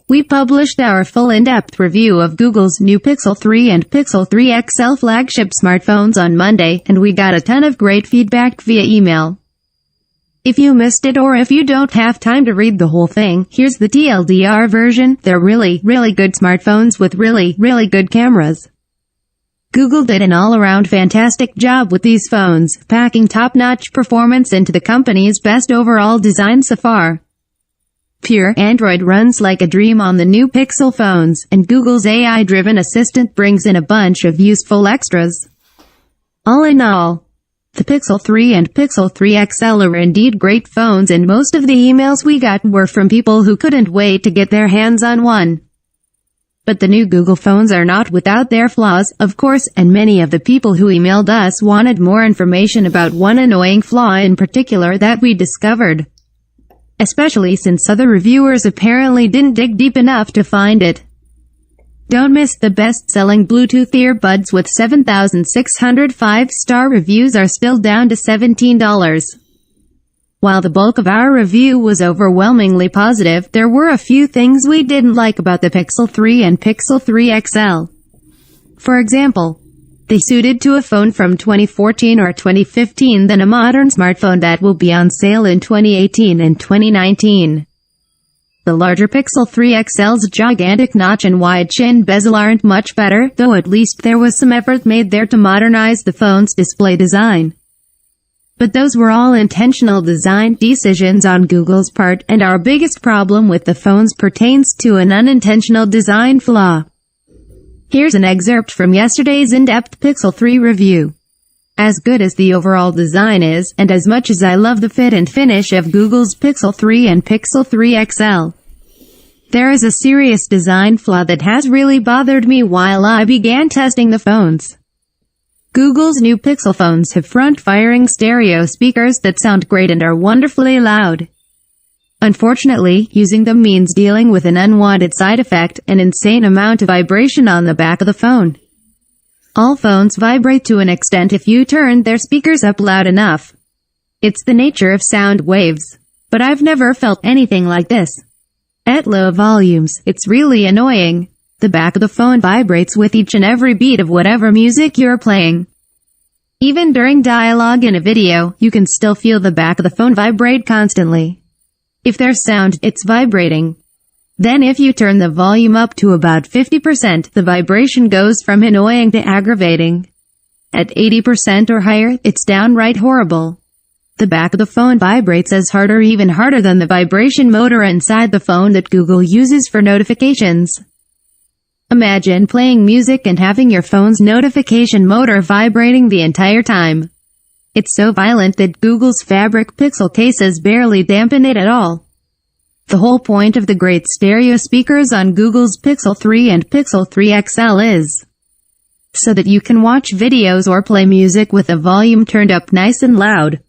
we published our full in-depth review of Google's new Pixel 3 and Pixel 3 XL flagship smartphones on Monday, and we got a ton of great feedback via email. If you missed it or if you don't have time to read the whole thing, here's the TLDR version. They're really, really good smartphones with really, really good cameras. Google did an all-around fantastic job with these phones, packing top-notch performance into the company's best overall design so far. Pure Android runs like a dream on the new Pixel phones, and Google's AI-driven assistant brings in a bunch of useful extras. All in all, the Pixel 3 and Pixel 3 XL are indeed great phones, and most of the emails we got were from people who couldn't wait to get their hands on one. But the new Google phones are not without their flaws, of course, and many of the people who emailed us wanted more information about one annoying flaw in particular that we discovered. Especially since other reviewers apparently didn't dig deep enough to find it. Don't miss the best-selling Bluetooth earbuds with 7,605 star reviews are still down to $17. While the bulk of our review was overwhelmingly positive, there were a few things we didn't like about the Pixel 3 and Pixel 3 XL. For example, they suited to a phone from 2014 or 2015 than a modern smartphone that will be on sale in 2018 and 2019. The larger Pixel 3 XL's gigantic notch and wide chin bezel aren't much better, though at least there was some effort made there to modernize the phone's display design. But those were all intentional design decisions on Google's part, and our biggest problem with the phones pertains to an unintentional design flaw. Here's an excerpt from yesterday's in-depth Pixel 3 review. As good as the overall design is, and as much as I love the fit and finish of Google's Pixel 3 and Pixel 3 XL, there is a serious design flaw that has really bothered me while I began testing the phones. Google's new Pixel phones have front-firing stereo speakers that sound great and are wonderfully loud. Unfortunately, using them means dealing with an unwanted side effect, an insane amount of vibration on the back of the phone. All phones vibrate to an extent if you turn their speakers up loud enough. It's the nature of sound waves. But I've never felt anything like this. At low volumes, it's really annoying. The back of the phone vibrates with each and every beat of whatever music you're playing. Even during dialogue in a video, you can still feel the back of the phone vibrate constantly. If there's sound, it's vibrating. Then if you turn the volume up to about 50%, the vibration goes from annoying to aggravating. At 80% or higher, it's downright horrible. The back of the phone vibrates as hard or even harder than the vibration motor inside the phone that Google uses for notifications. Imagine playing music and having your phone's notification motor vibrating the entire time. It's so violent that Google's fabric Pixel cases barely dampen it at all. The whole point of the great stereo speakers on Google's Pixel 3 and Pixel 3 XL is so that you can watch videos or play music with the volume turned up nice and loud.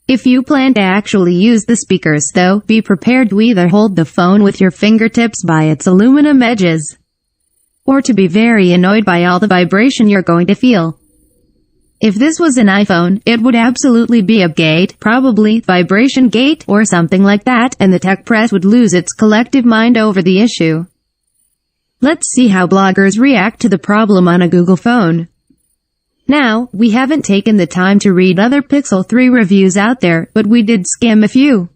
If you plan to actually use the speakers, though, be prepared to either hold the phone with your fingertips by its aluminum edges, or to be very annoyed by all the vibration you're going to feel. If this was an iPhone, it would absolutely be a gate, probably vibration gate, or something like that, and the tech press would lose its collective mind over the issue. Let's see how bloggers react to the problem on a Google phone. Now, we haven't taken the time to read other Pixel 3 reviews out there, but we did skim a few.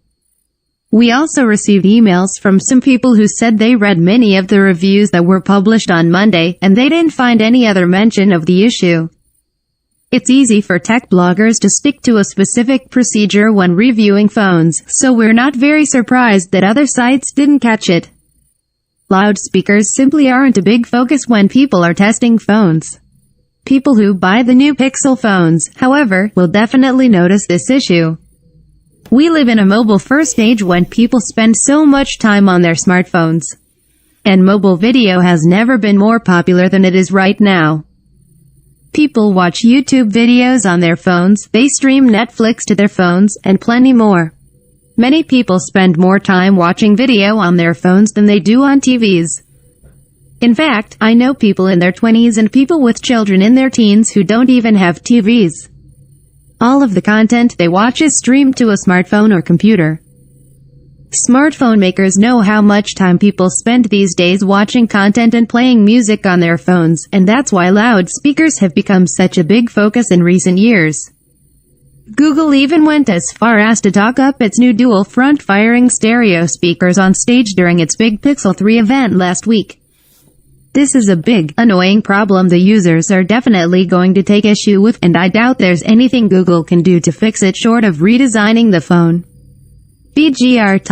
We also received emails from some people who said they read many of the reviews that were published on Monday, and they didn't find any other mention of the issue. It's easy for tech bloggers to stick to a specific procedure when reviewing phones, so we're not very surprised that other sites didn't catch it. Loudspeakers simply aren't a big focus when people are testing phones. People who buy the new Pixel phones, however, will definitely notice this issue. We live in a mobile-first age when people spend so much time on their smartphones. And mobile video has never been more popular than it is right now. People watch YouTube videos on their phones, they stream Netflix to their phones, and plenty more. Many people spend more time watching video on their phones than they do on TVs. In fact, I know people in their 20s and people with children in their teens who don't even have TVs. All of the content they watch is streamed to a smartphone or computer. Smartphone makers know how much time people spend these days watching content and playing music on their phones, and that's why loudspeakers have become such a big focus in recent years. Google even went as far as to talk up its new dual front-firing stereo speakers on stage during its big Pixel 3 event last week. This is a big, annoying problem the users are definitely going to take issue with, and I doubt there's anything Google can do to fix it short of redesigning the phone. BGR